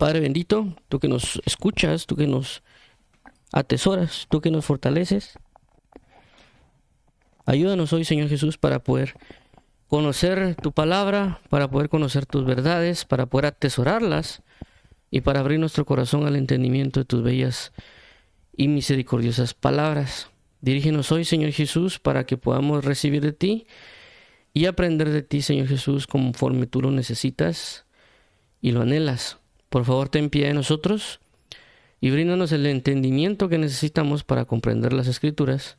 Padre bendito, tú que nos escuchas, tú que nos atesoras, tú que nos fortaleces, ayúdanos hoy, Señor Jesús, para poder conocer tu palabra, para poder conocer tus verdades, para poder atesorarlas y para abrir nuestro corazón al entendimiento de tus bellas y misericordiosas palabras. Dirígenos hoy, Señor Jesús, para que podamos recibir de ti y aprender de ti, Señor Jesús, conforme tú lo necesitas y lo anhelas. Por favor, ten piedad de nosotros y bríndanos el entendimiento que necesitamos para comprender las Escrituras.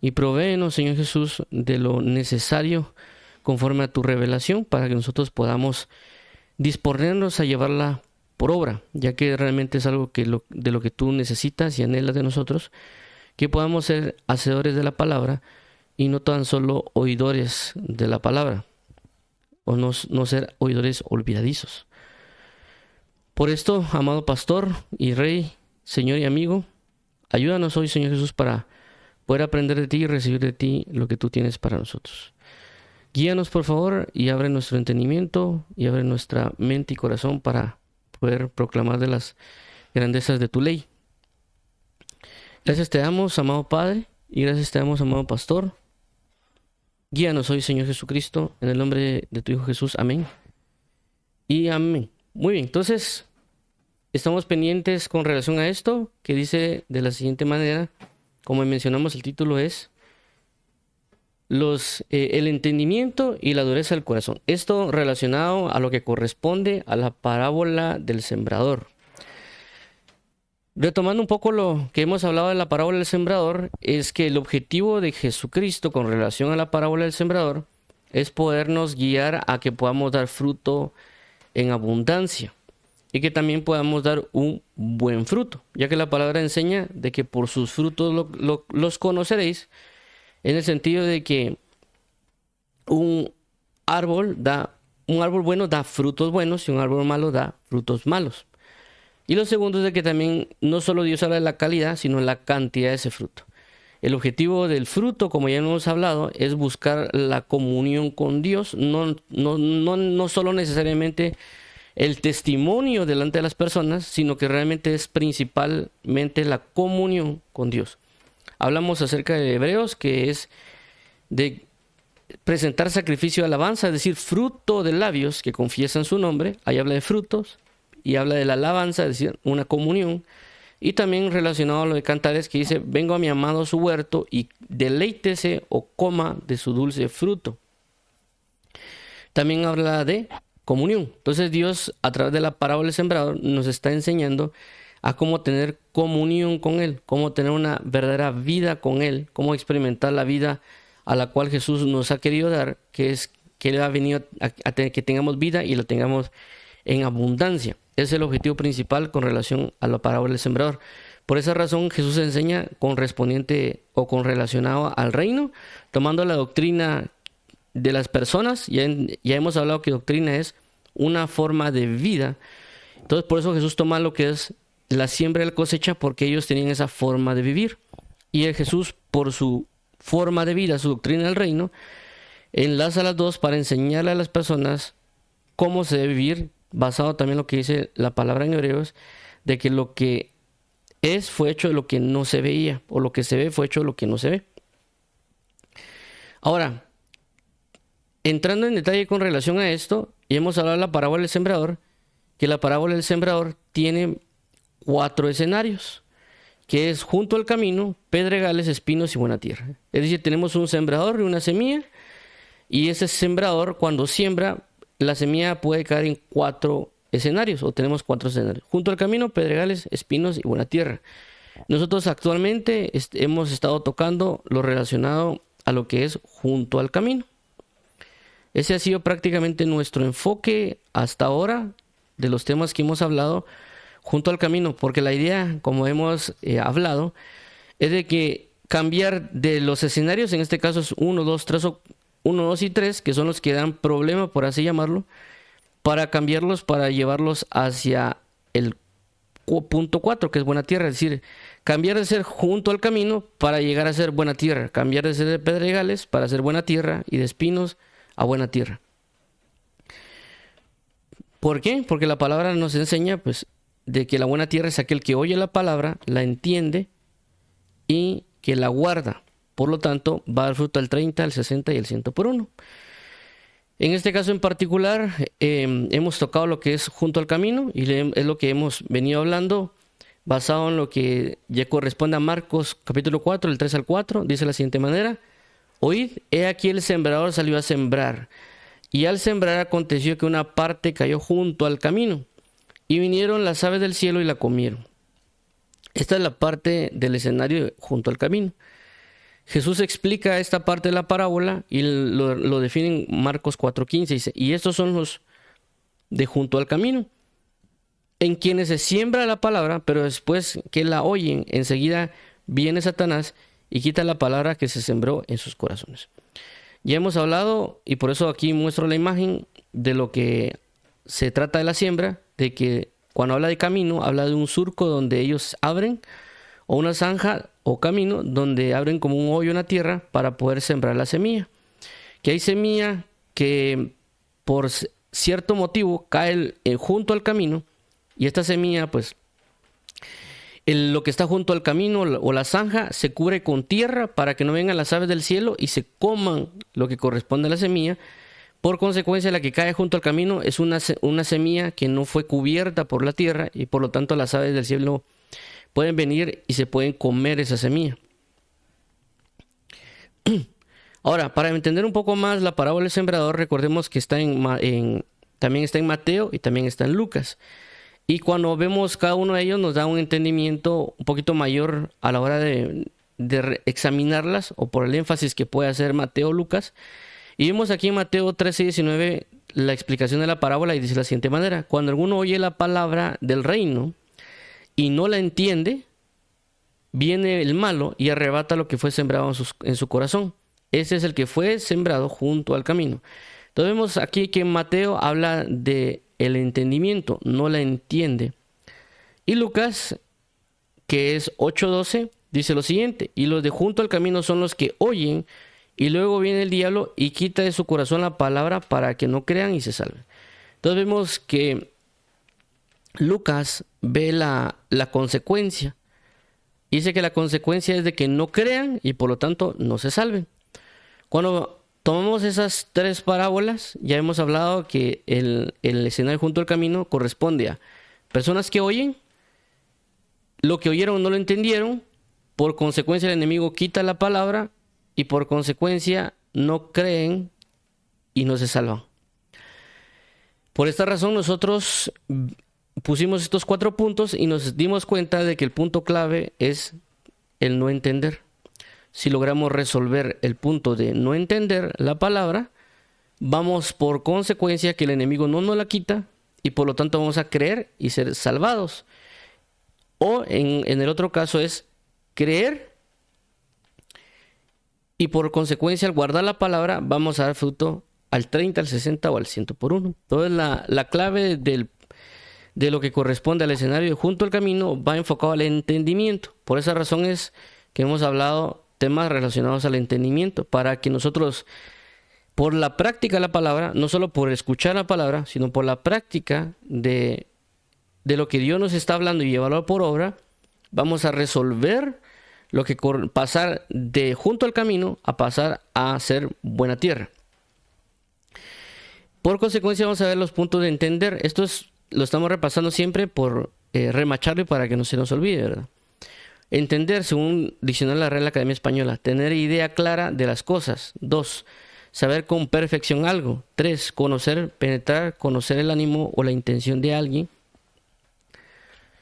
Y provéenos, Señor Jesús, de lo necesario conforme a tu revelación para que nosotros podamos disponernos a llevarla por obra, ya que realmente es algo de lo que tú necesitas y anhelas de nosotros, que podamos ser hacedores de la palabra y no tan solo oidores de la palabra, o no ser oidores olvidadizos. Por esto, amado pastor y rey, Señor y amigo, ayúdanos hoy, Señor Jesús, para poder aprender de ti y recibir de ti lo que tú tienes para nosotros. Guíanos, por favor, y abre nuestro entendimiento y abre nuestra mente y corazón para poder proclamar de las grandezas de tu ley. Gracias te damos, amado Padre, y gracias te damos, amado pastor. Guíanos hoy, Señor Jesucristo, en el nombre de tu Hijo Jesús. Amén. Y amén. Muy bien, entonces estamos pendientes con relación a esto, que dice de la siguiente manera, como mencionamos, el título es el entendimiento y la dureza del corazón. Esto relacionado a lo que corresponde a la parábola del sembrador. Retomando un poco lo que hemos hablado de la parábola del sembrador, es que el objetivo de Jesucristo con relación a la parábola del sembrador es podernos guiar a que podamos dar fruto en abundancia y que también podamos dar un buen fruto, ya que la palabra enseña de que por sus frutos los conoceréis, en el sentido de que un árbol bueno da frutos buenos y un árbol malo da frutos malos. Y lo segundo es de que también no solo Dios habla de la calidad, sino la cantidad de ese fruto. El objetivo del fruto, como ya hemos hablado, es buscar la comunión con Dios, no solo necesariamente el testimonio delante de las personas, sino que realmente es principalmente la comunión con Dios. Hablamos acerca de Hebreos, que es de presentar sacrificio de alabanza, es decir, fruto de labios que confiesan su nombre. Ahí habla de frutos y habla de la alabanza, es decir, una comunión. Y también relacionado a lo de Cantares, que dice, vengo a mi amado a su huerto y deleítese o coma de su dulce fruto. También habla de comunión. Entonces Dios, a través de la parábola del sembrador, nos está enseñando a cómo tener comunión con Él, cómo tener una verdadera vida con Él, cómo experimentar la vida a la cual Jesús nos ha querido dar, que es que Él ha venido a tener, que tengamos vida y la tengamos en abundancia. Es el objetivo principal con relación a la parábola del sembrador. Por esa razón Jesús enseña correspondiente o con relacionado al reino, tomando la doctrina de las personas. Ya hemos hablado que doctrina es una forma de vida. Entonces por eso Jesús toma lo que es la siembra y la cosecha, porque ellos tenían esa forma de vivir. Y el Jesús, por su forma de vida, su doctrina del reino, enlaza las dos para enseñarle a las personas cómo se debe vivir, basado también en lo que dice la palabra en Hebreos, de que lo que es fue hecho de lo que no se veía, o lo que se ve fue hecho de lo que no se ve. Ahora, entrando en detalle con relación a esto, y hemos hablado de la parábola del sembrador, que la parábola del sembrador tiene 4 escenarios, que es junto al camino, pedregales, espinos y buena tierra. Es decir, tenemos un sembrador y una semilla, y ese sembrador, cuando siembra, la semilla puede caer en 4 escenarios, o tenemos 4 escenarios. Junto al camino, pedregales, espinos y buena tierra. Nosotros actualmente hemos estado tocando lo relacionado a lo que es junto al camino. Ese ha sido prácticamente nuestro enfoque hasta ahora de los temas que hemos hablado junto al camino, porque la idea, como hemos hablado, es de que cambiar de los escenarios, en este caso es 1, 2, 3 o 1, 2 y 3, que son los que dan problema, por así llamarlo, para cambiarlos, para llevarlos hacia el punto 4, que es buena tierra. Es decir, cambiar de ser junto al camino para llegar a ser buena tierra, cambiar de ser de pedregales para ser buena tierra y de espinos a buena tierra. ¿Por qué? Porque la palabra nos enseña, pues, de que la buena tierra es aquel que oye la palabra, la entiende y que la guarda. Por lo tanto, va a dar fruto al 30, al 60 y al 100 por uno. En este caso en particular, hemos tocado lo que es junto al camino y es lo que hemos venido hablando, basado en lo que ya corresponde a Marcos capítulo 4, del 3 al 4. Dice de la siguiente manera: Oíd, he aquí el sembrador salió a sembrar, y al sembrar aconteció que una parte cayó junto al camino, y vinieron las aves del cielo y la comieron. Esta es la parte del escenario junto al camino. Jesús explica esta parte de la parábola y lo define en Marcos 4:15. Dice: y estos son los de junto al camino, en quienes se siembra la palabra, pero después que la oyen, enseguida viene Satanás y quita la palabra que se sembró en sus corazones. Ya hemos hablado, y por eso aquí muestro la imagen de lo que se trata de la siembra, de que cuando habla de camino, habla de un surco donde ellos abren, o una zanja o camino donde abren como un hoyo en la tierra para poder sembrar la semilla. Que hay semilla que por cierto motivo cae junto al camino, y esta semilla, pues, lo que está junto al camino o la zanja se cubre con tierra para que no vengan las aves del cielo y se coman lo que corresponde a la semilla. Por consecuencia, la que cae junto al camino es una semilla que no fue cubierta por la tierra, y por lo tanto las aves del cielo pueden venir y se pueden comer esa semilla. Ahora, para entender un poco más la parábola del sembrador, recordemos que está también está en Mateo y también está en Lucas. Y cuando vemos cada uno de ellos nos da un entendimiento un poquito mayor a la hora de examinarlas, o por el énfasis que puede hacer Mateo o Lucas. Y vemos aquí en Mateo 13:19 la explicación de la parábola, y dice de la siguiente manera: cuando alguno oye la palabra del reino y no la entiende, viene el malo y arrebata lo que fue sembrado en su corazón. Ese es el que fue sembrado junto al camino. Entonces vemos aquí que Mateo habla de el entendimiento, no la entiende. Y Lucas, que es 8:12, dice lo siguiente: y los de junto al camino son los que oyen, y luego viene el diablo y quita de su corazón la palabra para que no crean y se salven. Entonces vemos que Lucas ve la consecuencia. Dice que la consecuencia es de que no crean y por lo tanto no se salven. Cuando tomamos esas tres parábolas, ya hemos hablado que el escenario junto al camino corresponde a personas que oyen, lo que oyeron no lo entendieron, por consecuencia el enemigo quita la palabra y por consecuencia no creen y no se salvan. Por esta razón nosotros pusimos estos 4 puntos y nos dimos cuenta de que el punto clave es el no entender. Si logramos resolver el punto de no entender la palabra, vamos por consecuencia que el enemigo no nos la quita y por lo tanto vamos a creer y ser salvados. O en el otro caso es creer y por consecuencia al guardar la palabra vamos a dar fruto al 30, al 60 o al 100 por uno. Entonces la clave de lo que corresponde al escenario junto al camino va enfocado al entendimiento. Por esa razón es que hemos hablado temas relacionados al entendimiento, para que nosotros, por la práctica de la palabra, no solo por escuchar la palabra, sino por la práctica de lo que Dios nos está hablando y llevarlo por obra, vamos a resolver lo que pasar de junto al camino a pasar a ser buena tierra. Por consecuencia vamos a ver los puntos de entender. Esto lo estamos repasando siempre por remacharlo y para que no se nos olvide, ¿verdad? Entender, según Diccionario de la Real Academia Española: tener idea clara de las cosas. 2. Saber con perfección algo. 3. Conocer, penetrar, conocer el ánimo o la intención de alguien.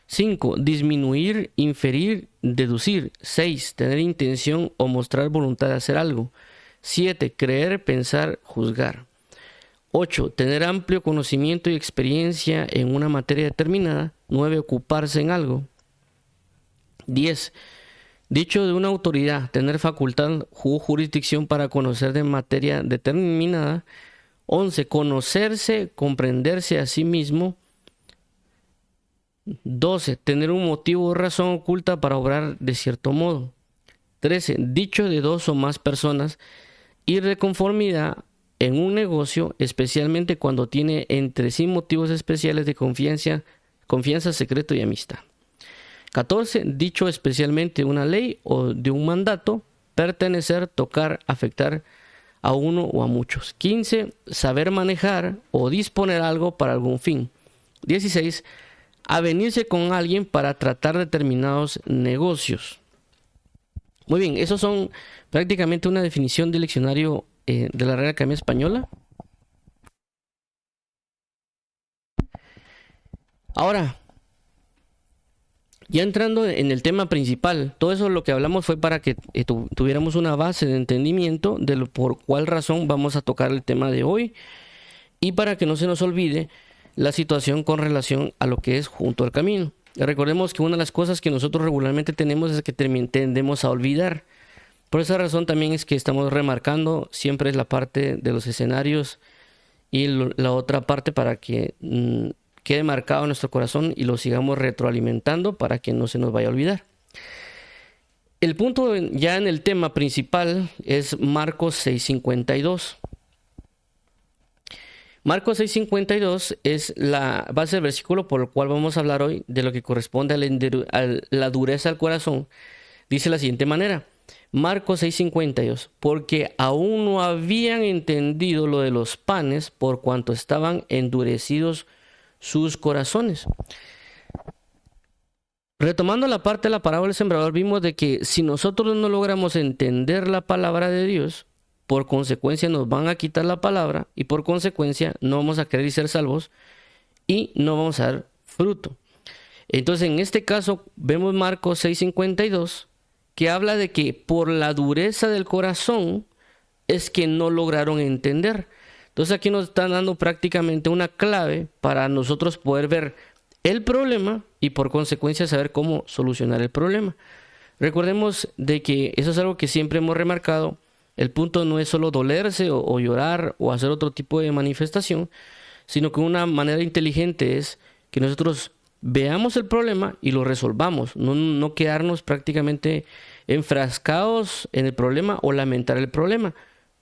5. Disminuir, inferir, deducir. 6. Tener intención o mostrar voluntad de hacer algo. 7. Creer, pensar, juzgar. 8. Tener amplio conocimiento y experiencia en una materia determinada. 9. Ocuparse en algo. 10. Dicho de una autoridad: tener facultad o jurisdicción para conocer de materia determinada. 11. Conocerse, comprenderse a sí mismo. 12. Tener un motivo o razón oculta para obrar de cierto modo. 13. Dicho de 2 o más personas, ir de conformidad en un negocio, especialmente cuando tiene entre sí motivos especiales de confianza, secreto y amistad. 14. Dicho especialmente una ley o de un mandato, pertenecer, tocar, afectar a uno o a muchos. 15. Saber manejar o disponer algo para algún fin. 16. Avenirse con alguien para tratar determinados negocios. Muy bien, esos son prácticamente una definición del diccionario de la Real Academia Española. Ahora, ya entrando en el tema principal, todo eso lo que hablamos fue para que tuviéramos una base de entendimiento de por cuál razón vamos a tocar el tema de hoy y para que no se nos olvide la situación con relación a lo que es junto al camino. Recordemos que una de las cosas que nosotros regularmente tenemos es que tendemos a olvidar. Por esa razón también es que estamos remarcando siempre la parte de los escenarios y la otra parte para que quede marcado en nuestro corazón y lo sigamos retroalimentando para que no se nos vaya a olvidar. El punto ya en el tema principal es Marcos 6:52. Marcos 6:52 es la base del versículo por el cual vamos a hablar hoy de lo que corresponde a la dureza del corazón. Dice de la siguiente manera, Marcos 6:52, porque aún no habían entendido lo de los panes por cuanto estaban endurecidos sus corazones. Retomando la parte de la parábola del sembrador, vimos de que si nosotros no logramos entender la palabra de Dios, por consecuencia nos van a quitar la palabra y por consecuencia no vamos a querer ser salvos y no vamos a dar fruto. Entonces en este caso vemos Marcos 6:52 que habla de que por la dureza del corazón es que no lograron entender. Entonces aquí nos están dando prácticamente una clave para nosotros poder ver el problema y por consecuencia saber cómo solucionar el problema. Recordemos de que eso es algo que siempre hemos remarcado. El punto no es solo dolerse o llorar o hacer otro tipo de manifestación, sino que una manera inteligente es que nosotros veamos el problema y lo resolvamos, no quedarnos prácticamente enfrascados en el problema o lamentar el problema.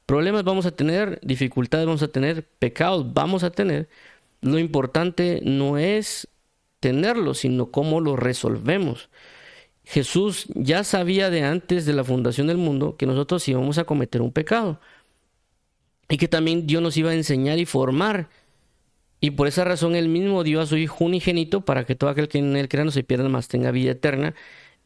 Problemas vamos a tener, dificultades vamos a tener, pecados vamos a tener. Lo importante no es tenerlos, sino cómo los resolvemos. Jesús ya sabía de antes de la fundación del mundo que nosotros íbamos a cometer un pecado y que también Dios nos iba a enseñar y formar. Y por esa razón Él mismo dio a su Hijo unigénito para que todo aquel que en Él crea no se pierda, mas tenga vida eterna.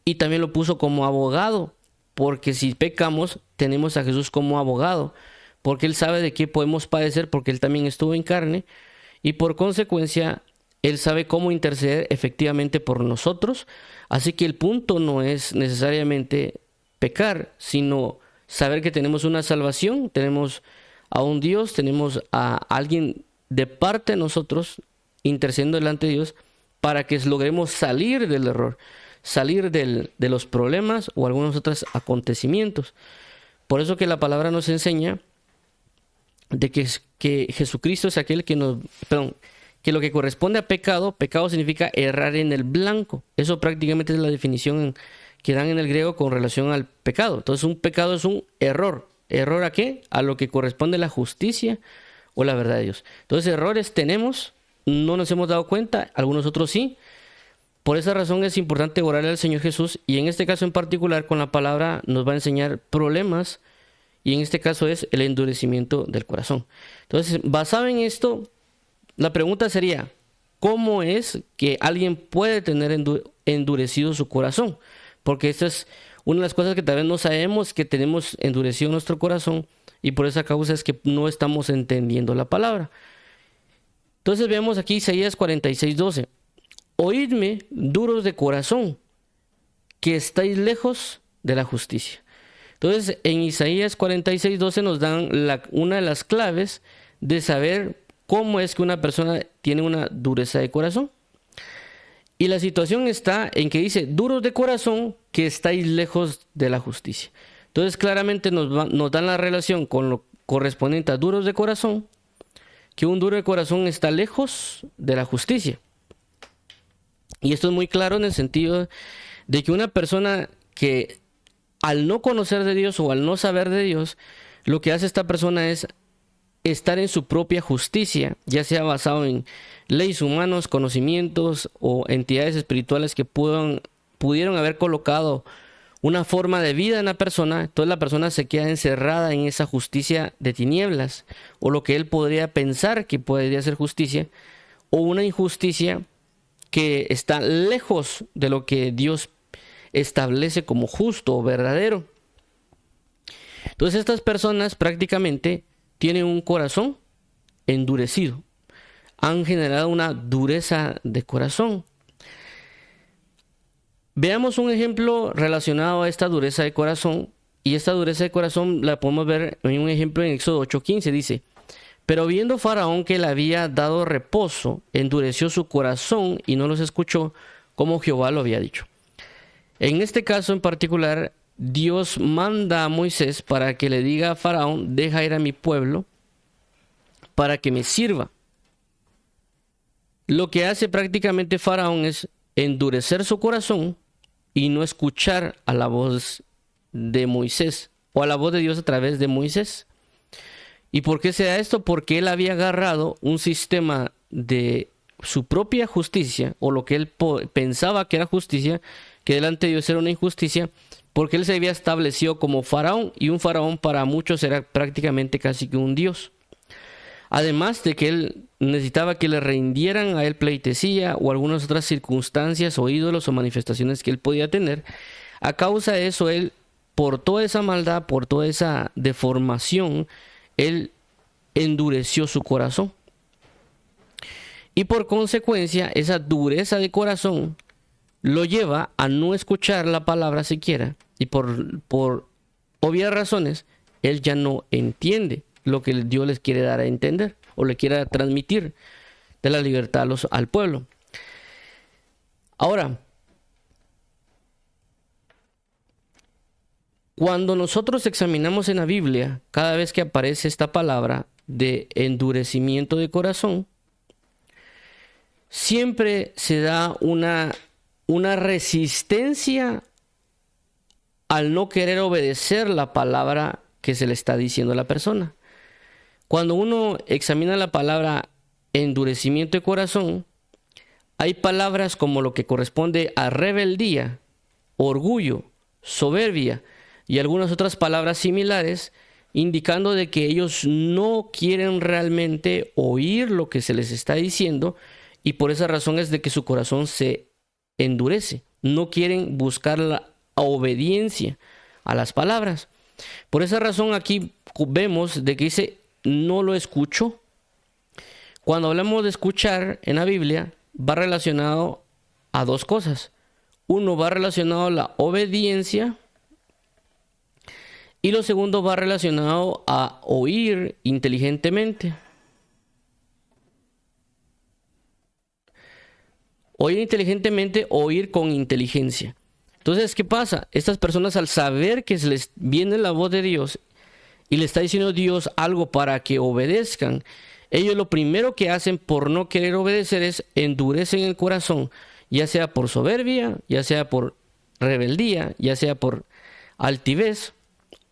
Y también lo puso como abogado, porque si pecamos tenemos a Jesús como abogado, porque Él sabe de qué podemos padecer, porque Él también estuvo en carne y por consecuencia Él sabe cómo interceder efectivamente por nosotros. Así que el punto no es necesariamente pecar, sino saber que tenemos una salvación, tenemos a un Dios, tenemos a alguien de parte de nosotros intercediendo delante de Dios para que logremos salir del error, salir de los problemas o algunos otros acontecimientos. Por eso que la palabra nos enseña de que Jesucristo es aquel que que lo que corresponde a pecado significa errar en el blanco. Eso prácticamente es la definición que dan en el griego con relación al pecado. Entonces un pecado es un error. ¿Error a qué? A lo que corresponde a la justicia o la verdad de Dios. Entonces errores tenemos, no nos hemos dado cuenta, algunos otros sí. Por esa razón es importante orarle al Señor Jesús y en este caso en particular con la palabra nos va a enseñar problemas y en este caso es el endurecimiento del corazón. Entonces basado en esto, la pregunta sería, ¿cómo es que alguien puede tener endurecido su corazón? Porque esta es una de las cosas que tal vez no sabemos, que tenemos endurecido nuestro corazón y por esa causa es que no estamos entendiendo la palabra. Entonces veamos aquí Isaías 46:12. Oídme, duros de corazón, que estáis lejos de la justicia. Entonces en Isaías 46:12 nos dan una de las claves de saber cómo es que una persona tiene una dureza de corazón. Y la situación está en que dice, duros de corazón, que estáis lejos de la justicia. Entonces claramente nos dan la relación con lo correspondiente a duros de corazón, que un duro de corazón está lejos de la justicia. Y esto es muy claro en el sentido de que una persona que al no conocer de Dios o al no saber de Dios, lo que hace esta persona es estar en su propia justicia, ya sea basado en leyes humanas, conocimientos o entidades espirituales que pudieron haber colocado una forma de vida en la persona. Entonces la persona se queda encerrada en esa justicia de tinieblas, o lo que él podría pensar que podría ser justicia, o una injusticia que está lejos de lo que Dios establece como justo o verdadero. Entonces estas personas prácticamente tienen un corazón endurecido, han generado una dureza de corazón. Veamos un ejemplo relacionado a esta dureza de corazón, y esta dureza de corazón la podemos ver en un ejemplo en Éxodo 8:15. Dice: pero viendo Faraón que le había dado reposo, endureció su corazón y no los escuchó, como Jehová lo había dicho. En este caso en particular, Dios manda a Moisés para que le diga a Faraón: deja ir a mi pueblo para que me sirva. Lo que hace prácticamente Faraón es endurecer su corazón y no escuchar a la voz de Moisés, o a la voz de Dios a través de Moisés. ¿Y por qué se da esto? Porque él había agarrado un sistema de su propia justicia, o lo que él pensaba que era justicia, que delante de Dios era una injusticia, porque él se había establecido como faraón, y un faraón para muchos era prácticamente casi que un dios. Además de que él necesitaba que le rindieran a él pleitesía o algunas otras circunstancias o ídolos o manifestaciones que él podía tener. A causa de eso, él, por toda esa maldad, por toda esa deformación, él endureció su corazón. Y por consecuencia, esa dureza de corazón lo lleva a no escuchar la palabra siquiera. Y por obvias razones, él ya no entiende lo que Dios les quiere dar a entender, o le quiere transmitir de la libertad al pueblo. Ahora, cuando nosotros examinamos en la Biblia, cada vez que aparece esta palabra de endurecimiento de corazón, siempre se da una resistencia al no querer obedecer la palabra que se le está diciendo a la persona. Cuando uno examina la palabra endurecimiento de corazón, hay palabras como lo que corresponde a rebeldía, orgullo, soberbia y algunas otras palabras similares, indicando de que ellos no quieren realmente oír lo que se les está diciendo, y por esa razón es de que su corazón se endurece. No quieren buscar la obediencia a las palabras. Por esa razón aquí vemos de que dice: no lo escucho. Cuando hablamos de escuchar en la Biblia, va relacionado a dos cosas. Uno va relacionado a la obediencia, y lo segundo va relacionado a oír inteligentemente. Oír inteligentemente, oír con inteligencia. Entonces, ¿qué pasa? Estas personas, al saber que se les viene la voz de Dios y le está diciendo Dios algo para que obedezcan, ellos lo primero que hacen por no querer obedecer es endurecen el corazón, ya sea por soberbia, ya sea por rebeldía, ya sea por altivez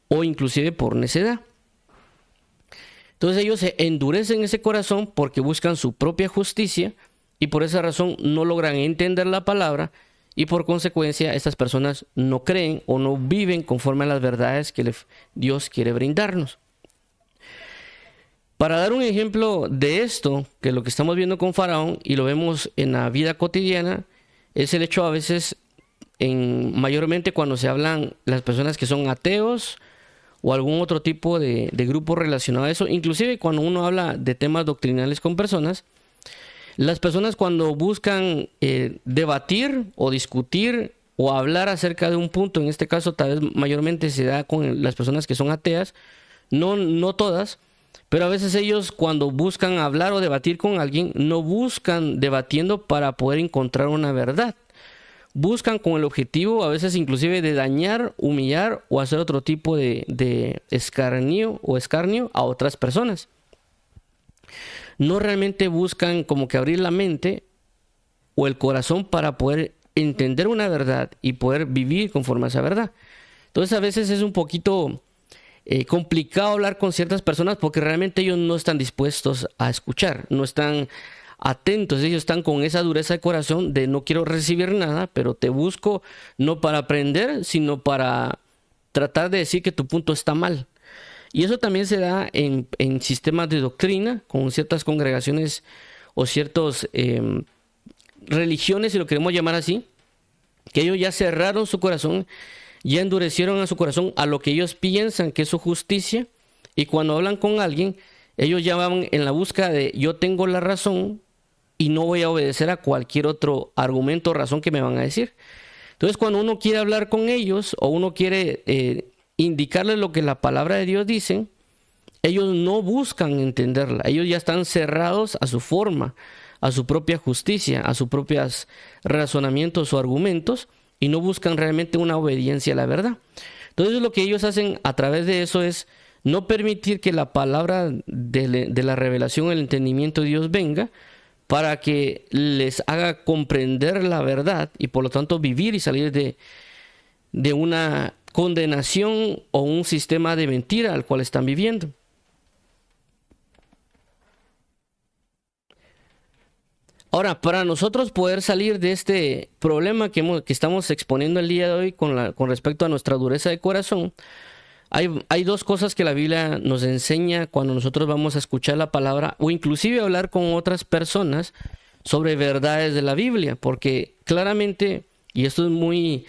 o inclusive por necedad. Entonces ellos se endurecen ese corazón porque buscan su propia justicia, y por esa razón no logran entender la palabra, y por consecuencia estas personas no creen o no viven conforme a las verdades que Dios quiere brindarnos. Para dar un ejemplo de esto, que lo que estamos viendo con Faraón y lo vemos en la vida cotidiana, es el hecho a veces, mayormente cuando se hablan las personas que son ateos o algún otro tipo de grupo relacionado a eso, inclusive cuando uno habla de temas doctrinales con personas, las personas cuando buscan debatir o discutir o hablar acerca de un punto, en este caso tal vez mayormente se da con las personas que son ateas, no todas, pero a veces ellos cuando buscan hablar o debatir con alguien, no buscan debatiendo para poder encontrar una verdad. Buscan con el objetivo a veces inclusive de dañar, humillar o hacer otro tipo de escarnio a otras personas. No realmente buscan como que abrir la mente o el corazón para poder entender una verdad y poder vivir conforme a esa verdad. Entonces a veces es un poquito complicado hablar con ciertas personas porque realmente ellos no están dispuestos a escuchar, no están atentos, ellos están con esa dureza de corazón de no quiero recibir nada, pero te busco no para aprender, sino para tratar de decir que tu punto está mal. Y eso también se da en sistemas de doctrina, con ciertas congregaciones o ciertas religiones, si lo queremos llamar así, que ellos ya cerraron su corazón, ya endurecieron a su corazón a lo que ellos piensan que es su justicia, y cuando hablan con alguien, ellos ya van en la búsqueda de yo tengo la razón y no voy a obedecer a cualquier otro argumento o razón que me van a decir. Entonces, cuando uno quiere hablar con ellos o uno quiere indicarles lo que la palabra de Dios dice, ellos no buscan entenderla. Ellos ya están cerrados a su forma, a su propia justicia, a sus propios razonamientos o argumentos, y no buscan realmente una obediencia a la verdad. Entonces, lo que ellos hacen a través de eso es no permitir que la palabra de la revelación, el entendimiento de Dios venga, para que les haga comprender la verdad y por lo tanto vivir y salir de una condenación o un sistema de mentira al cual están viviendo. Ahora, para nosotros poder salir de este problema que estamos exponiendo el día de hoy con respecto a nuestra dureza de corazón, hay dos cosas que la Biblia nos enseña cuando nosotros vamos a escuchar la palabra o inclusive hablar con otras personas sobre verdades de la Biblia, porque claramente, y esto es muy,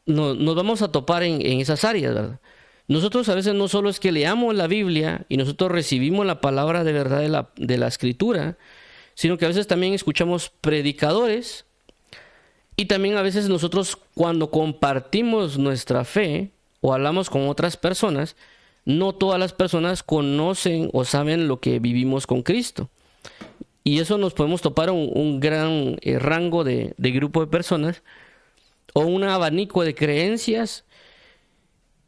nos vamos a topar en esas áreas, ¿verdad? Nosotros a veces no solo es que leamos la Biblia y nosotros recibimos la palabra de verdad de la Escritura, sino que a veces también escuchamos predicadores y también a veces nosotros cuando compartimos nuestra fe o hablamos con otras personas, no todas las personas conocen o saben lo que vivimos con Cristo. Y eso nos podemos topar un gran rango de grupo de personas o un abanico de creencias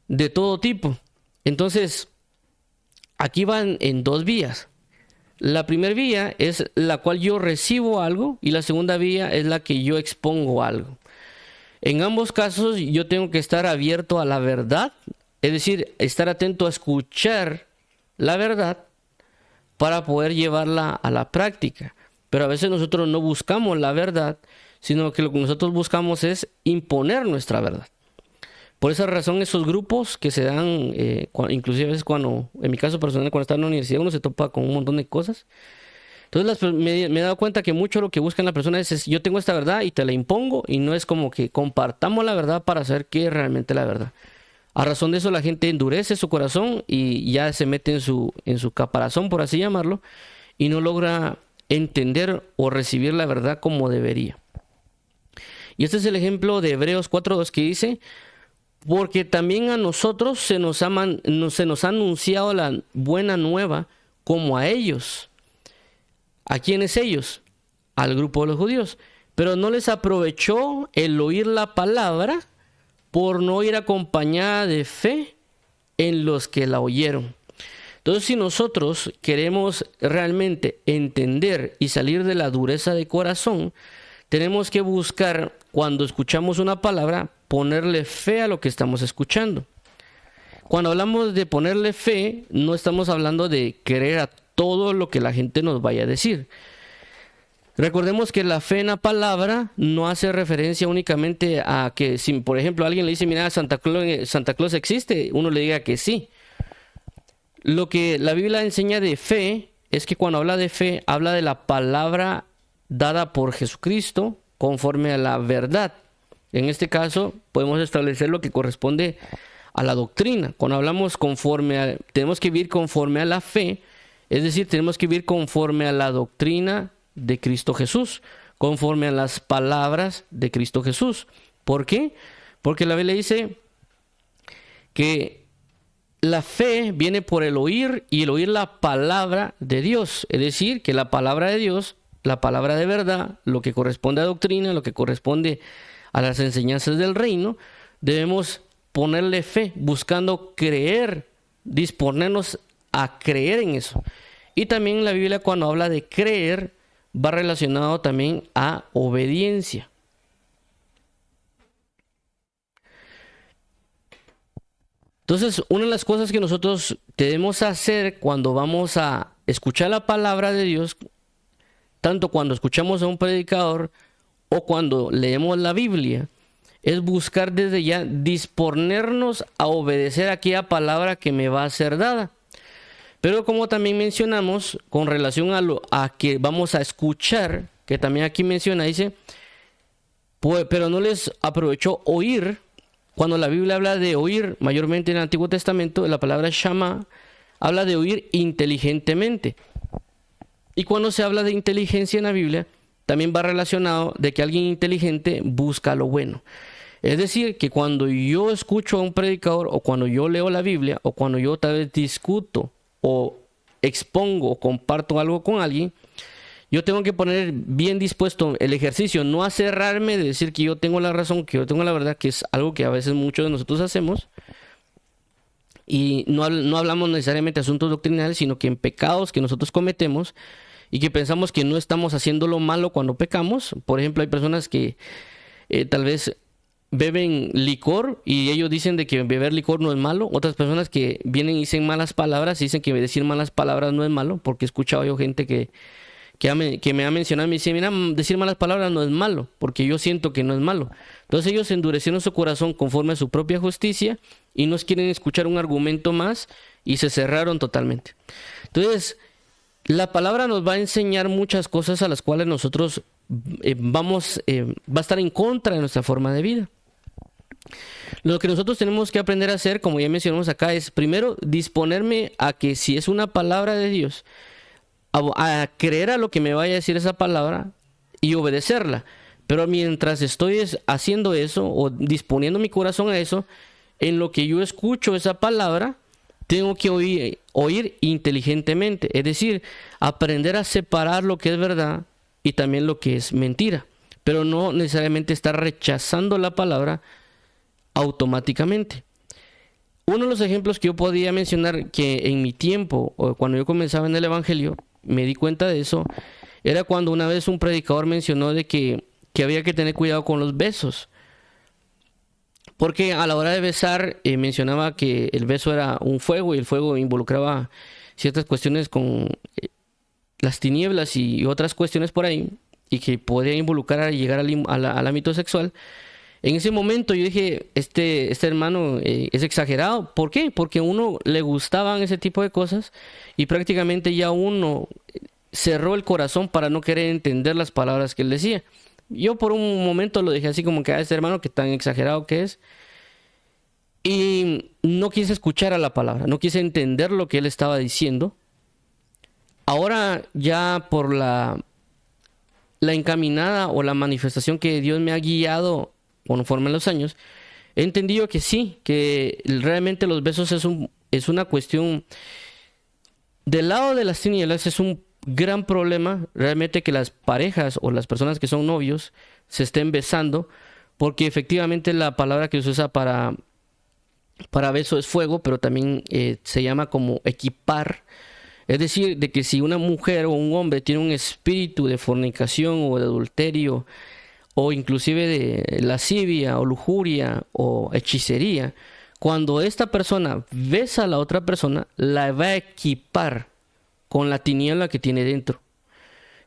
de todo tipo. Entonces, aquí van en dos vías. La primera vía es la cual yo recibo algo y la segunda vía es la que yo expongo algo. En ambos casos yo tengo que estar abierto a la verdad, es decir, estar atento a escuchar la verdad para poder llevarla a la práctica. Pero a veces nosotros no buscamos la verdad, sino que lo que nosotros buscamos es imponer nuestra verdad. Por esa razón esos grupos que se dan, inclusive a veces cuando, en mi caso personal, cuando está en la universidad uno se topa con un montón de cosas. Entonces me he dado cuenta que mucho lo que buscan las personas es yo tengo esta verdad y te la impongo, y no es como que compartamos la verdad para saber qué es realmente la verdad. A razón de eso la gente endurece su corazón y ya se mete en su caparazón, por así llamarlo, y no logra entender o recibir la verdad como debería. Y este es el ejemplo de Hebreos 4:2 que dice: porque también a nosotros se nos ha anunciado la buena nueva como a ellos. ¿A quiénes ellos? Al grupo de los judíos. Pero no les aprovechó el oír la palabra por no ir acompañada de fe en los que la oyeron. Entonces, si nosotros queremos realmente entender y salir de la dureza de corazón, tenemos que buscar, cuando escuchamos una palabra, ponerle fe a lo que estamos escuchando. Cuando hablamos de ponerle fe, no estamos hablando de creer a todo lo que la gente nos vaya a decir. Recordemos que la fe en la palabra no hace referencia únicamente a que si, por ejemplo, alguien le dice, mira, Santa Claus existe, uno le diga que sí. Lo que la Biblia enseña de fe es que cuando habla de fe, habla de la palabra dada por Jesucristo conforme a la verdad. En este caso, podemos establecer lo que corresponde a la doctrina. Cuando hablamos tenemos que vivir conforme a la fe, es decir, tenemos que vivir conforme a la doctrina de Cristo Jesús, conforme a las palabras de Cristo Jesús. ¿Por qué? Porque la Biblia dice que la fe viene por el oír y el oír la palabra de Dios. Es decir, que la palabra de Dios, la palabra de verdad, lo que corresponde a doctrina, lo que corresponde a las enseñanzas del reino, debemos ponerle fe, buscando creer, disponernos a creer en eso. Y también la Biblia, cuando habla de creer, va relacionado también a obediencia. Entonces, una de las cosas que nosotros debemos hacer cuando vamos a escuchar la palabra de Dios, tanto cuando escuchamos a un predicador o cuando leemos la Biblia, es buscar desde ya disponernos a obedecer aquella palabra que me va a ser dada. Pero como también mencionamos, con relación a que vamos a escuchar, que también aquí menciona, dice, pues, pero no les aprovechó oír. Cuando la Biblia habla de oír, mayormente en el Antiguo Testamento, la palabra shama habla de oír inteligentemente. Y cuando se habla de inteligencia en la Biblia, también va relacionado de que alguien inteligente busca lo bueno. Es decir, que cuando yo escucho a un predicador, o cuando yo leo la Biblia, o cuando yo tal vez discuto, o expongo, o comparto algo con alguien, yo tengo que poner bien dispuesto el ejercicio, no a cerrarme de decir que yo tengo la razón, que yo tengo la verdad, que es algo que a veces muchos de nosotros hacemos. Y no hablamos necesariamente de asuntos doctrinales, sino que en pecados que nosotros cometemos y que pensamos que no estamos haciendo lo malo cuando pecamos. Por ejemplo, hay personas que tal vez beben licor y ellos dicen de que beber licor no es malo. Otras personas que vienen y dicen malas palabras y dicen que decir malas palabras no es malo, porque he escuchado yo gente que me ha mencionado y me dice, mira, decir malas palabras no es malo, porque yo siento que no es malo. Entonces ellos endurecieron su corazón conforme a su propia justicia y no quieren escuchar un argumento más y se cerraron totalmente. Entonces, la palabra nos va a enseñar muchas cosas a las cuales nosotros va a estar en contra de nuestra forma de vida. Lo que nosotros tenemos que aprender a hacer, como ya mencionamos acá, es primero disponerme a que si es una palabra de Dios, a creer a lo que me vaya a decir esa palabra y obedecerla. Pero mientras estoy haciendo eso o disponiendo mi corazón a eso, en lo que yo escucho esa palabra, tengo que oír inteligentemente. Es decir, aprender a separar lo que es verdad y también lo que es mentira. Pero no necesariamente estar rechazando la palabra automáticamente. Uno de los ejemplos que yo podía mencionar que en mi tiempo, o cuando yo comenzaba en el Evangelio, me di cuenta de eso, era cuando una vez un predicador mencionó de que había que tener cuidado con los besos. Porque a la hora de besar, mencionaba que el beso era un fuego y el fuego involucraba ciertas cuestiones con las tinieblas y otras cuestiones por ahí, y que podía involucrar a llegar al ámbito sexual. En ese momento yo dije, este hermano es exagerado. ¿Por qué? Porque a uno le gustaban ese tipo de cosas y prácticamente ya uno cerró el corazón para no querer entender las palabras que él decía. Yo por un momento lo dejé así como que a este hermano que tan exagerado que es. Y no quise escuchar a la palabra, no quise entender lo que él estaba diciendo. Ahora ya por la encaminada o la manifestación que Dios me ha guiado conforme a los años, he entendido que sí, que realmente los besos es una cuestión del lado de las tinieblas, es un gran problema realmente que las parejas o las personas que son novios se estén besando, porque efectivamente la palabra que se usa para beso es fuego, pero también se llama como equipar. Es decir, de que si una mujer o un hombre tiene un espíritu de fornicación o de adulterio, o inclusive de lascivia o lujuria o hechicería, cuando esta persona besa a la otra persona, la va a equipar con la tiniebla que tiene dentro.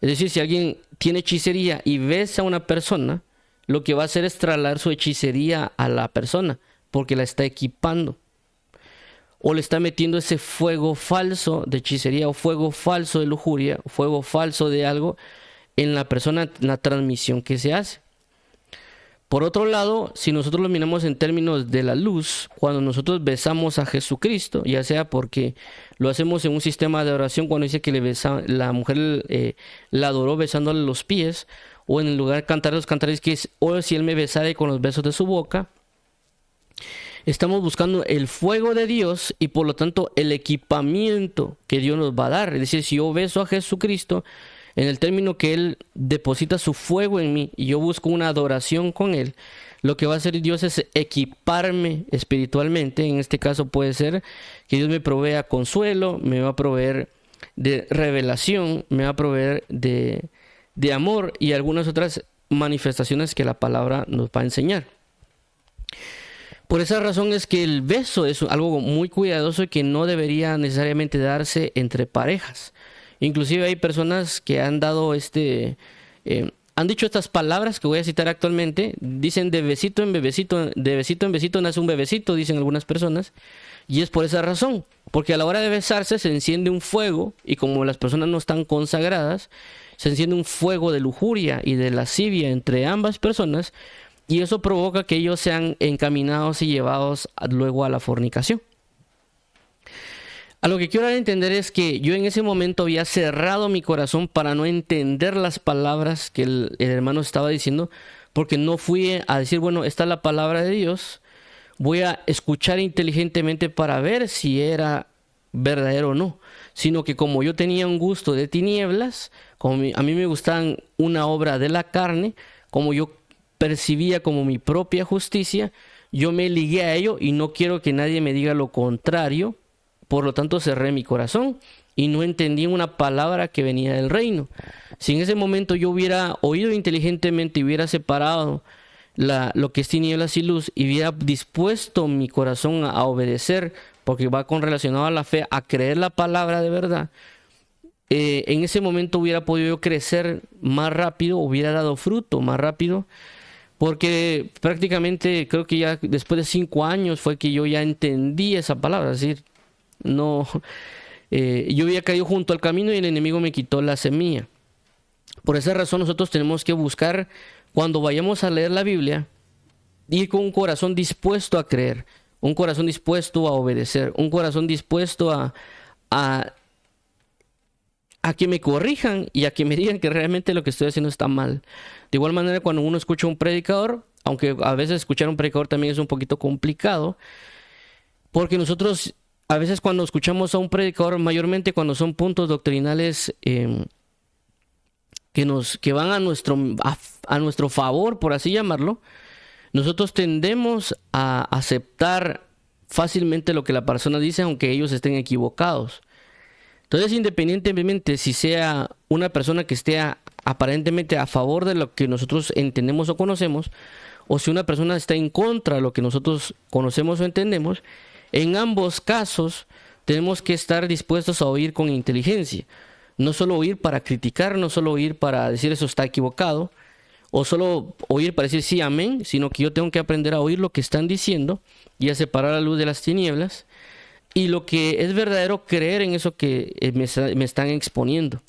Es decir, si alguien tiene hechicería y besa a una persona, lo que va a hacer es trasladar su hechicería a la persona, porque la está equipando. O le está metiendo ese fuego falso de hechicería, o fuego falso de lujuria, o fuego falso de algo en la persona, en la transmisión que se hace. Por otro lado, si nosotros lo miramos en términos de la luz, cuando nosotros besamos a Jesucristo, ya sea porque lo hacemos en un sistema de oración, cuando dice que la mujer la adoró besándole los pies, o en el lugar de cantar los cantares, que es, o si él me besare con los besos de su boca, estamos buscando el fuego de Dios y por lo tanto el equipamiento que Dios nos va a dar. Es decir, si yo beso a Jesucristo, en el término que Él deposita su fuego en mí y yo busco una adoración con Él, lo que va a hacer Dios es equiparme espiritualmente. En este caso puede ser que Dios me provea consuelo, me va a proveer de revelación, me va a proveer de amor y algunas otras manifestaciones que la palabra nos va a enseñar. Por esa razón es que el beso es algo muy cuidadoso y que no debería necesariamente darse entre parejas. Inclusive hay personas que han dado han dicho estas palabras que voy a citar actualmente. Dicen de besito en bebecito, de besito en besito nace un bebecito, dicen algunas personas. Y es por esa razón, porque a la hora de besarse se enciende un fuego y como las personas no están consagradas, se enciende un fuego de lujuria y de lascivia entre ambas personas. Y eso provoca que ellos sean encaminados y llevados luego a la fornicación. A lo que quiero entender es que yo en ese momento había cerrado mi corazón para no entender las palabras que el hermano estaba diciendo, porque no fui a decir, bueno, esta es la palabra de Dios, voy a escuchar inteligentemente para ver si era verdadero o no, sino que como yo tenía un gusto de tinieblas, como a mí me gustaban una obra de la carne, como yo percibía como mi propia justicia, yo me ligué a ello y no quiero que nadie me diga lo contrario. Por lo tanto cerré mi corazón y no entendí una palabra que venía del reino. Si en ese momento yo hubiera oído inteligentemente y hubiera separado lo que es tinieblas y luz y hubiera dispuesto mi corazón a obedecer, porque va con relacionado a la fe, a creer la palabra de verdad, en ese momento hubiera podido crecer más rápido, hubiera dado fruto más rápido. Porque prácticamente creo que ya después de 5 años fue que yo ya entendí esa palabra. Es decir, no, yo había caído junto al camino y el enemigo me quitó la semilla. Por esa razón nosotros tenemos que buscar, cuando vayamos a leer la Biblia, ir con un corazón dispuesto a creer, un corazón dispuesto a obedecer, un corazón dispuesto a que me corrijan y a que me digan que realmente lo que estoy haciendo está mal. De igual manera, cuando uno escucha a un predicador, aunque a veces escuchar a un predicador también es un poquito complicado, porque nosotros a veces cuando escuchamos a un predicador, mayormente cuando son puntos doctrinales que van a nuestro favor, por así llamarlo, nosotros tendemos a aceptar fácilmente lo que la persona dice, aunque ellos estén equivocados. Entonces, independientemente si sea una persona que esté aparentemente a favor de lo que nosotros entendemos o conocemos, o si una persona está en contra de lo que nosotros conocemos o entendemos, en ambos casos tenemos que estar dispuestos a oír con inteligencia. No solo oír para criticar, no solo oír para decir eso está equivocado, o solo oír para decir sí, amén, sino que yo tengo que aprender a oír lo que están diciendo y a separar la luz de las tinieblas. Y lo que es verdadero, creer en eso que me están exponiendo.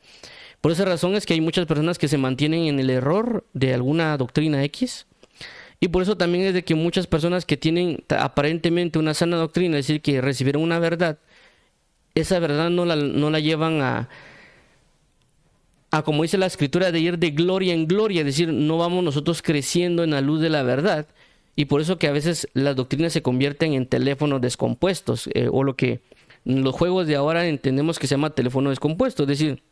Por esa razón es que hay muchas personas que se mantienen en el error de alguna doctrina X. Y por eso también es de que muchas personas que tienen aparentemente una sana doctrina, es decir, que recibieron una verdad, esa verdad no la llevan a como dice la escritura, de ir de gloria en gloria. Es decir, no vamos nosotros creciendo en la luz de la verdad. Y por eso que a veces las doctrinas se convierten en teléfonos descompuestos, o lo que en los juegos de ahora entendemos que se llama teléfono descompuesto. Es decir,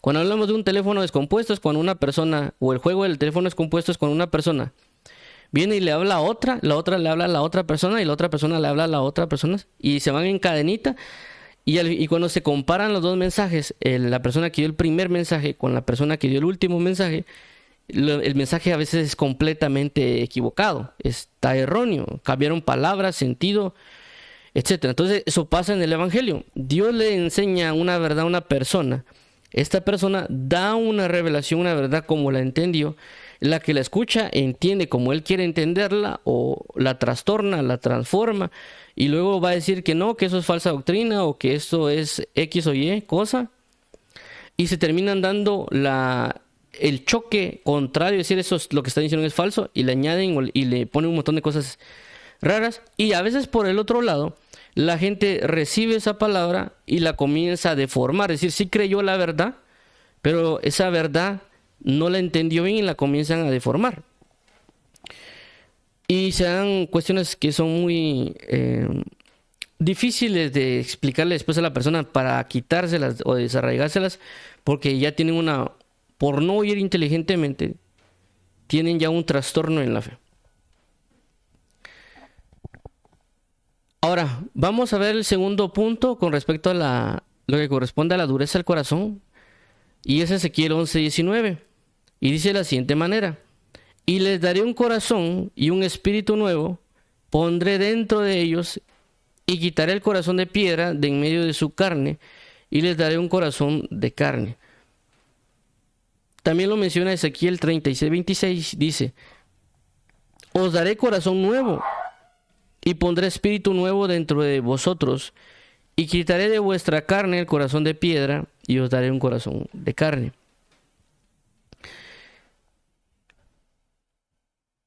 cuando hablamos de un teléfono descompuesto es cuando una persona, o el juego del teléfono descompuesto es cuando una persona viene y le habla a otra, la otra le habla a la otra persona y la otra persona le habla a la otra persona y se van en cadenita. Y cuando se comparan los dos mensajes, la persona que dio el primer mensaje con la persona que dio el último mensaje, el mensaje a veces es completamente equivocado, está erróneo, cambiaron palabras, sentido, etcétera. Entonces eso pasa en el evangelio. Dios le enseña una verdad a una persona, esta persona da una revelación, una verdad como la entendió, la que la escucha entiende como él quiere entenderla, o la trastorna, la transforma, y luego va a decir que no, que eso es falsa doctrina, o que esto es X o Y cosa, y se terminan dando el choque contrario, es decir, eso es lo que están diciendo es falso, y le añaden y le ponen un montón de cosas raras. Y a veces por el otro lado, la gente recibe esa palabra y la comienza a deformar, es decir, sí creyó la verdad, pero esa verdad no la entendió bien y la comienzan a deformar. Y se dan cuestiones que son muy difíciles de explicarle después a la persona para quitárselas o desarraigárselas, porque ya tienen por no oír inteligentemente, tienen ya un trastorno en la fe. Ahora, vamos a ver el segundo punto con respecto a lo que corresponde a la dureza del corazón, y es Ezequiel 11:19, y dice de la siguiente manera: y les daré un corazón y un espíritu nuevo, pondré dentro de ellos y quitaré el corazón de piedra de en medio de su carne y les daré un corazón de carne. También lo menciona Ezequiel 36:26, dice: os daré corazón nuevo y pondré espíritu nuevo dentro de vosotros y quitaré de vuestra carne el corazón de piedra y os daré un corazón de carne.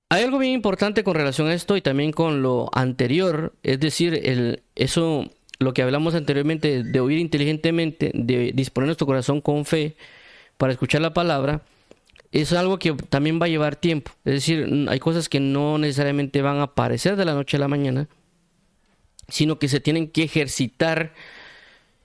Hay algo bien importante con relación a esto y también con lo anterior, es decir, lo que hablamos anteriormente de oír inteligentemente, de disponer nuestro corazón con fe para escuchar la palabra, es algo que también va a llevar tiempo. Es decir, hay cosas que no necesariamente van a aparecer de la noche a la mañana, sino que se tienen que ejercitar.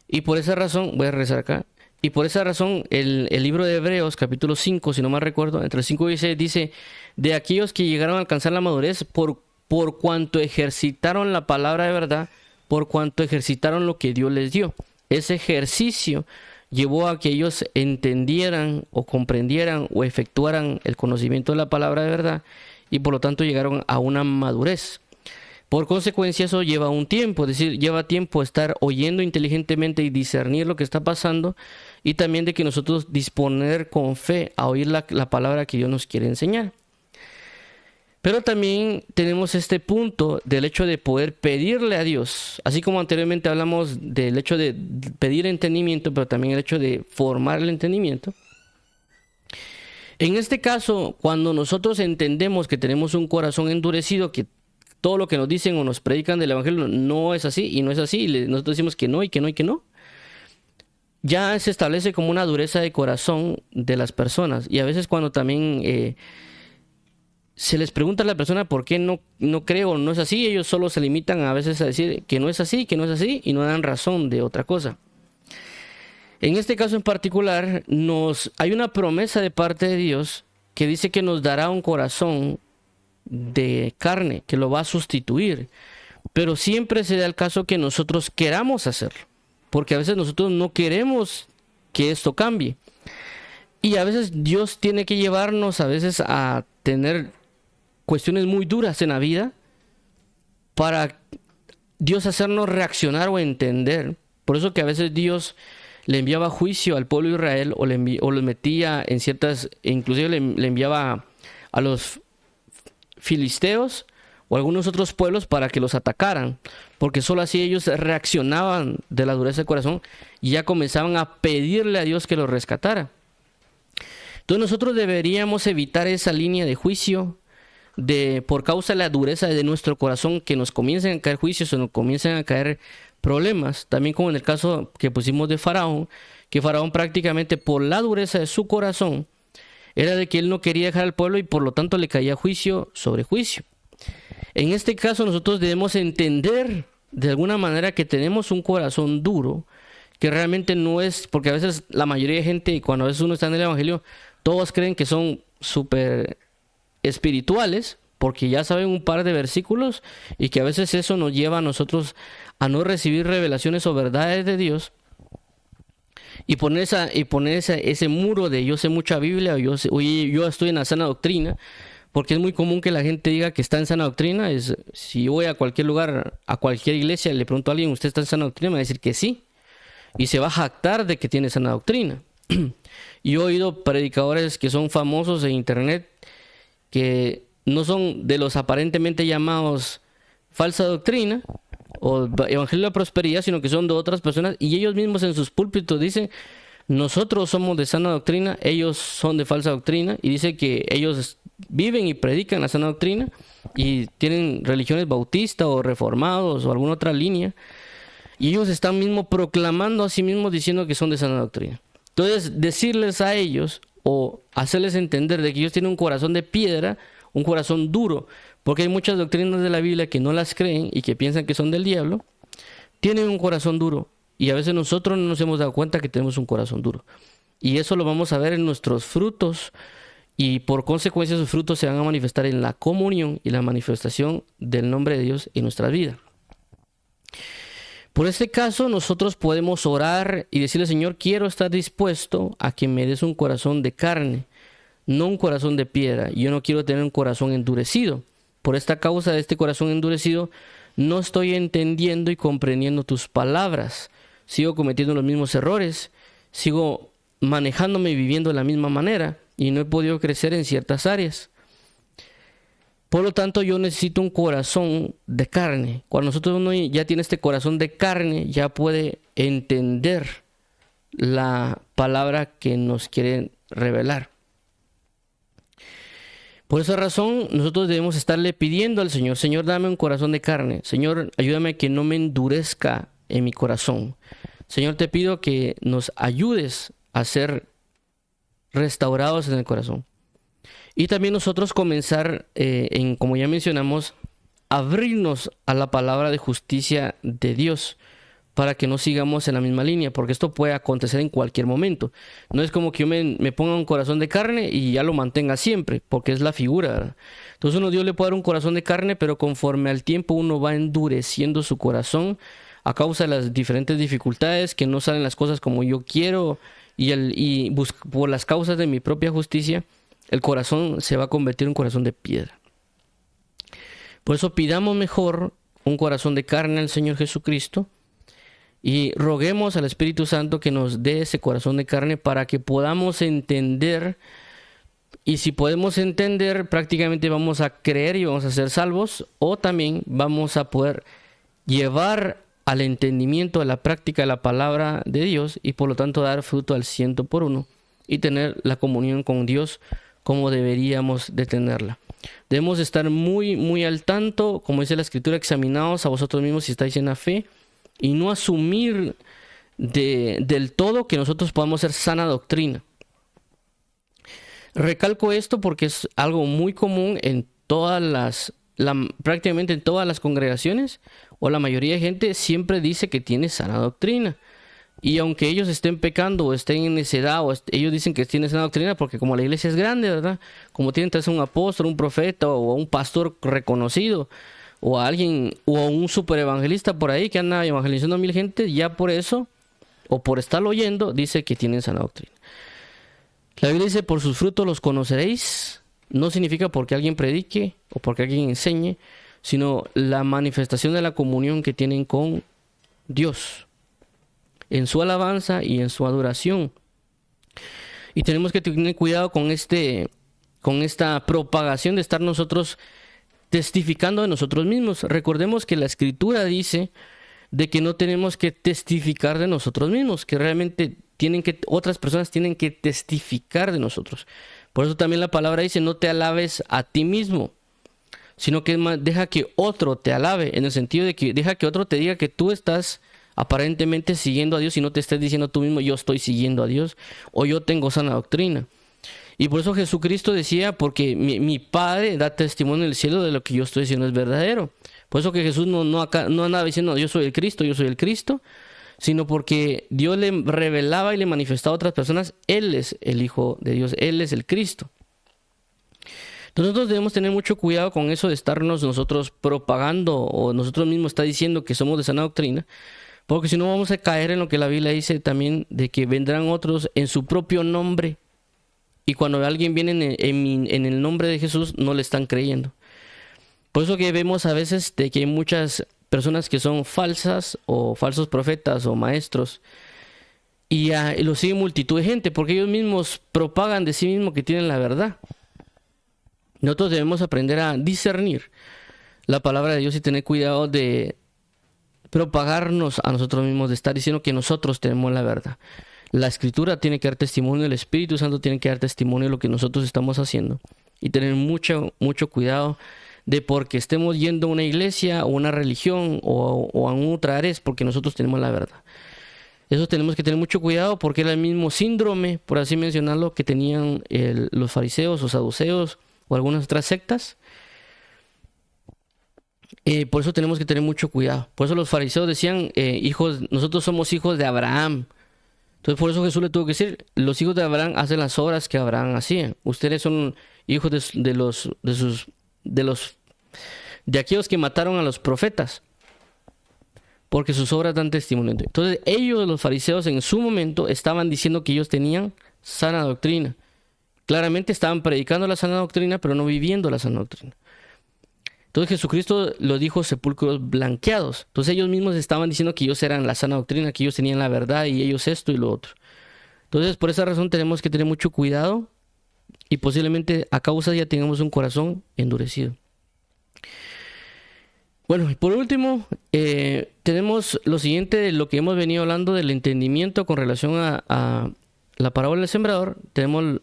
Y por esa razón, voy a regresar acá, y por esa razón el libro de Hebreos, capítulo 5, si no mal recuerdo, entre el 5 y 6, dice: de aquellos que llegaron a alcanzar la madurez por cuanto ejercitaron la palabra de verdad, por cuanto ejercitaron lo que Dios les dio. Ese ejercicio llevó a que ellos entendieran o comprendieran o efectuaran el conocimiento de la palabra de verdad y por lo tanto llegaron a una madurez. Por consecuencia, eso lleva un tiempo, es decir, lleva tiempo estar oyendo inteligentemente y discernir lo que está pasando, y también de que nosotros disponer con fe a oír la palabra que Dios nos quiere enseñar. Pero también tenemos este punto del hecho de poder pedirle a Dios, así como anteriormente hablamos del hecho de pedir entendimiento, pero también el hecho de formar el entendimiento. En este caso, cuando nosotros entendemos que tenemos un corazón endurecido, que todo lo que nos dicen o nos predican del evangelio no es así y no es así, y nosotros decimos que no y que no y que no, ya se establece como una dureza de corazón de las personas. Y a veces cuando también se les pregunta a la persona por qué no cree o no es así, ellos solo se limitan a veces a decir que no es así y no dan razón de otra cosa. En este caso en particular hay una promesa de parte de Dios que dice que nos dará un corazón de carne, que lo va a sustituir, pero siempre se da el caso que nosotros queramos hacerlo, porque a veces nosotros no queremos que esto cambie, y a veces Dios tiene que llevarnos a veces a tener cuestiones muy duras en la vida para Dios hacernos reaccionar o entender. Por eso que a veces Dios le enviaba juicio al pueblo de Israel o los metía en ciertas, inclusive le enviaba a los filisteos o algunos otros pueblos para que los atacaran, porque solo así ellos reaccionaban de la dureza del corazón y ya comenzaban a pedirle a Dios que los rescatara. Entonces nosotros deberíamos evitar esa línea de juicio por causa de la dureza de nuestro corazón, que nos comiencen a caer juicios o nos comiencen a caer problemas, también como en el caso que pusimos de Faraón, que Faraón prácticamente por la dureza de su corazón era de que él no quería dejar al pueblo y por lo tanto le caía juicio sobre juicio. En este caso nosotros debemos entender de alguna manera que tenemos un corazón duro, que realmente no es, porque a veces la mayoría de gente, y cuando a veces uno está en el evangelio, todos creen que son súper espirituales, porque ya saben un par de versículos, y que a veces eso nos lleva a nosotros a no recibir revelaciones o verdades de Dios, y poner ese muro de yo sé mucha Biblia, o yo estoy en la sana doctrina, porque es muy común que la gente diga que está en sana doctrina. Si yo voy a cualquier lugar, a cualquier iglesia, le pregunto a alguien, ¿usted está en sana doctrina? Me va a decir que sí, y se va a jactar de que tiene sana doctrina. Y he oído predicadores que son famosos en internet, que no son de los aparentemente llamados falsa doctrina o evangelio de la prosperidad, sino que son de otras personas, y ellos mismos en sus púlpitos dicen: nosotros somos de sana doctrina, ellos son de falsa doctrina, y dice que ellos viven y predican la sana doctrina y tienen religiones bautistas o reformados o alguna otra línea, y ellos están mismo proclamando a sí mismos diciendo que son de sana doctrina. Entonces, decirles a ellos o hacerles entender de que ellos tienen un corazón de piedra, un corazón duro, porque hay muchas doctrinas de la Biblia que no las creen y que piensan que son del diablo, tienen un corazón duro, y a veces nosotros no nos hemos dado cuenta que tenemos un corazón duro, y eso lo vamos a ver en nuestros frutos, y por consecuencia esos frutos se van a manifestar en la comunión y la manifestación del nombre de Dios en nuestra vida. Por este caso, nosotros podemos orar y decirle: Señor, quiero estar dispuesto a que me des un corazón de carne, no un corazón de piedra. Yo no quiero tener un corazón endurecido, por esta causa de este corazón endurecido, no estoy entendiendo y comprendiendo tus palabras. Sigo cometiendo los mismos errores, sigo manejándome y viviendo de la misma manera y no he podido crecer en ciertas áreas. Por lo tanto, yo necesito un corazón de carne. Cuando uno ya tiene este corazón de carne, ya puede entender la palabra que nos quiere revelar. Por esa razón, nosotros debemos estarle pidiendo al Señor: Señor, dame un corazón de carne. Señor, ayúdame a que no me endurezca en mi corazón. Señor, te pido que nos ayudes a ser restaurados en el corazón. Y también nosotros comenzar, como ya mencionamos, abrirnos a la palabra de justicia de Dios, para que no sigamos en la misma línea, porque esto puede acontecer en cualquier momento. No es como que yo me ponga un corazón de carne y ya lo mantenga siempre, porque es la figura, ¿verdad? Entonces Dios le puede dar un corazón de carne, pero conforme al tiempo uno va endureciendo su corazón a causa de las diferentes dificultades, que no salen las cosas como yo quiero, y por las causas de mi propia justicia, el corazón se va a convertir en un corazón de piedra. Por eso pidamos mejor un corazón de carne al Señor Jesucristo, y roguemos al Espíritu Santo que nos dé ese corazón de carne para que podamos entender. Y si podemos entender, prácticamente vamos a creer y vamos a ser salvos. O también vamos a poder llevar al entendimiento, a la práctica de la palabra de Dios. Y por lo tanto dar fruto al 100%. Y tener la comunión con Dios como deberíamos de tenerla. Debemos estar muy, muy al tanto. Como dice la Escritura, examinaos a vosotros mismos si estáis en la fe. Y no asumir del todo que nosotros podamos ser sana doctrina. Recalco esto porque es algo muy común en prácticamente en todas las congregaciones, o la mayoría de gente siempre dice que tiene sana doctrina. Y aunque ellos estén pecando o estén en necedad, ellos dicen que tienen sana doctrina porque como la iglesia es grande, ¿verdad? Como tienen que ser un apóstol, un profeta o un pastor reconocido, o a alguien, o a un super evangelista por ahí que anda evangelizando a 1000 gente, ya por eso, o por estarlo oyendo, dice que tienen sana doctrina. La Biblia dice: por sus frutos los conoceréis. No significa porque alguien predique o porque alguien enseñe, sino la manifestación de la comunión que tienen con Dios, en su alabanza y en su adoración. Y tenemos que tener cuidado con esta propagación de estar nosotros testificando de nosotros mismos. Recordemos que la Escritura dice de que no tenemos que testificar de nosotros mismos, que realmente otras personas tienen que testificar de nosotros. Por eso también la palabra dice: no te alabes a ti mismo, sino que deja que otro te alabe, en el sentido de que deja que otro te diga que tú estás aparentemente siguiendo a Dios y no te estés diciendo tú mismo: yo estoy siguiendo a Dios, o yo tengo sana doctrina. Y por eso Jesucristo decía: porque mi Padre da testimonio en el cielo de lo que yo estoy diciendo es verdadero. Por eso que Jesús no andaba diciendo: yo soy el Cristo, sino porque Dios le revelaba y le manifestaba a otras personas: Él es el Hijo de Dios, Él es el Cristo. Nosotros debemos tener mucho cuidado con eso de estarnos nosotros propagando, o nosotros mismos está diciendo que somos de sana doctrina, porque si no vamos a caer en lo que la Biblia dice también, de que vendrán otros en su propio nombre. Y cuando alguien viene en el nombre de Jesús, no le están creyendo. Por eso que vemos a veces de que hay muchas personas que son falsas, o falsos profetas o maestros, y lo sigue multitud de gente, porque ellos mismos propagan de sí mismos que tienen la verdad. Nosotros debemos aprender a discernir la palabra de Dios y tener cuidado de propagarnos a nosotros mismos, de estar diciendo que nosotros tenemos la verdad. La Escritura tiene que dar testimonio, el Espíritu Santo tiene que dar testimonio de lo que nosotros estamos haciendo. Y tener mucho, mucho cuidado de porque estemos yendo a una iglesia o una religión o a otra área, es porque nosotros tenemos la verdad. Eso tenemos que tener mucho cuidado, porque era el mismo síndrome, por así mencionarlo, que tenían los fariseos o saduceos o algunas otras sectas. Por eso tenemos que tener mucho cuidado. Por eso los fariseos decían: nosotros somos hijos de Abraham. Entonces por eso Jesús le tuvo que decir: los hijos de Abraham hacen las obras que Abraham hacía. Ustedes son hijos de aquellos que mataron a los profetas, porque sus obras dan testimonio. Entonces ellos, los fariseos, en su momento estaban diciendo que ellos tenían sana doctrina. Claramente estaban predicando la sana doctrina, pero no viviendo la sana doctrina. Entonces Jesucristo lo dijo sepulcros blanqueados. Entonces ellos mismos estaban diciendo que ellos eran la sana doctrina, que ellos tenían la verdad y ellos esto y lo otro. Entonces por esa razón tenemos que tener mucho cuidado y posiblemente a causa de ella tengamos un corazón endurecido. Bueno, y por último, tenemos lo siguiente, lo que hemos venido hablando del entendimiento con relación a la parábola del sembrador. Tenemos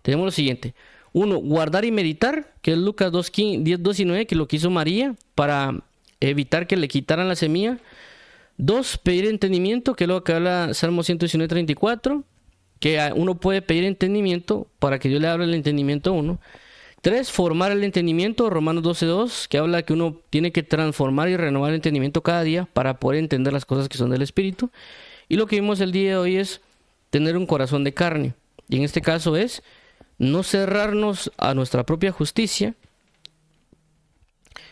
lo siguiente. 1, guardar y meditar, que es Lucas 10:2 y 9, que es lo que hizo María para evitar que le quitaran la semilla. 2, pedir entendimiento, que es lo que habla Salmo 119:34, que uno puede pedir entendimiento para que Dios le abra el entendimiento a uno. 3, formar el entendimiento, Romanos 12:2, que habla que uno tiene que transformar y renovar el entendimiento cada día para poder entender las cosas que son del Espíritu. Y lo que vimos el día de hoy es tener un corazón de carne. Y en este caso es no cerrarnos a nuestra propia justicia.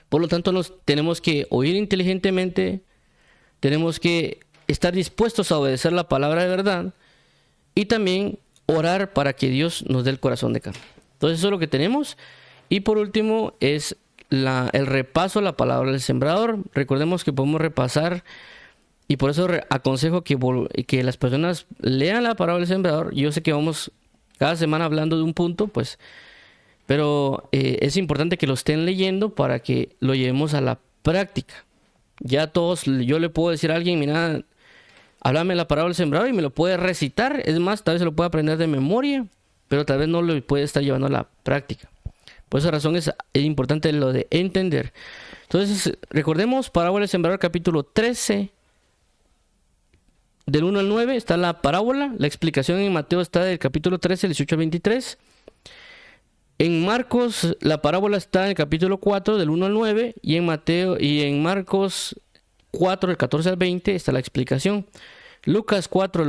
Por lo tanto, tenemos que oír inteligentemente, tenemos que estar dispuestos a obedecer la palabra de verdad y también orar para que Dios nos dé el corazón de carne. Entonces eso es lo que tenemos. Y por último es el repaso a la palabra del sembrador. Recordemos que podemos repasar y por eso aconsejo que las personas lean la palabra del sembrador. Yo sé que vamos cada semana hablando de un punto, pues, pero es importante que lo estén leyendo para que lo llevemos a la práctica. Ya todos, yo le puedo decir a alguien, mira, háblame la palabra del sembrador y me lo puede recitar. Es más, tal vez se lo pueda aprender de memoria, pero tal vez no lo puede estar llevando a la práctica. Por esa razón es importante lo de entender. Entonces, recordemos, parábola del sembrador, capítulo 13, del 1 al 9, está la parábola. La explicación en Mateo está del capítulo 13, 18 al 23. En Marcos, la parábola está en el capítulo 4, del 1 al 9. Y en Marcos 4, del 14 al 20, está la explicación. Lucas 4,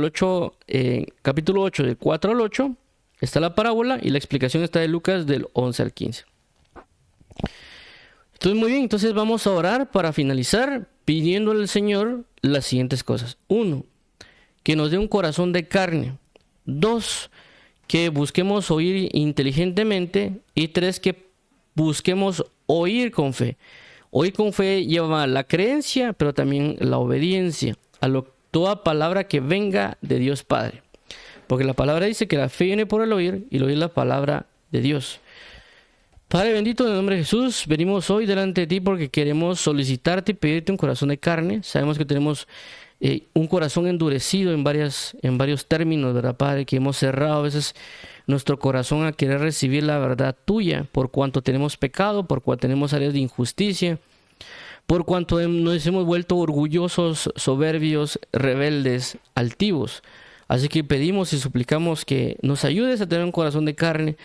capítulo 8, del 4 al 8. Está la parábola y la explicación está de Lucas del 11 al 15. Entonces, muy bien, entonces vamos a orar para finalizar pidiéndole al Señor las siguientes cosas. 1, que nos dé un corazón de carne. 2, que busquemos oír inteligentemente. Y 3, que busquemos oír con fe. Oír con fe lleva la creencia, pero también la obediencia a toda palabra que venga de Dios Padre. Porque la palabra dice que la fe viene por el oír y el oír la palabra de Dios. Padre bendito, en el nombre de Jesús, venimos hoy delante de ti porque queremos solicitarte y pedirte un corazón de carne. Sabemos que tenemos un corazón endurecido en varios términos, ¿verdad, Padre? Que hemos cerrado a veces nuestro corazón a querer recibir la verdad tuya por cuanto tenemos pecado, por cuanto tenemos áreas de injusticia, por cuanto nos hemos vuelto orgullosos, soberbios, rebeldes, altivos. Así que pedimos y suplicamos que nos ayudes a tener un corazón de carne,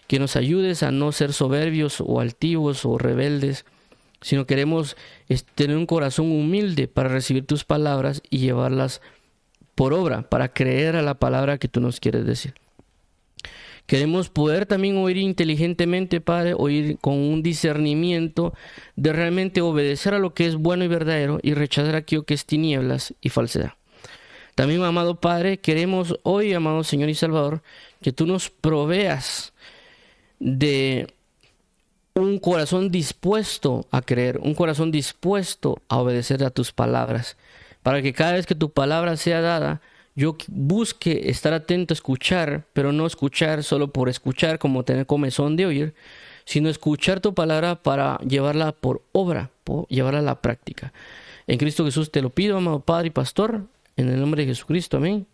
que nos ayudes a no ser soberbios o altivos o rebeldes, sino queremos tener un corazón humilde para recibir tus palabras y llevarlas por obra, para creer a la palabra que tú nos quieres decir. Queremos poder también oír inteligentemente, Padre, oír con un discernimiento de realmente obedecer a lo que es bueno y verdadero y rechazar aquello que es tinieblas y falsedad. También, amado Padre, queremos hoy, amado Señor y Salvador, que tú nos proveas de un corazón dispuesto a creer, un corazón dispuesto a obedecer a tus palabras, para que cada vez que tu palabra sea dada, yo busque estar atento a escuchar, pero no escuchar solo por escuchar, como tener comezón de oír, sino escuchar tu palabra para llevarla por obra, llevarla a la práctica. En Cristo Jesús te lo pido, amado Padre y Pastor, en el nombre de Jesucristo, amén.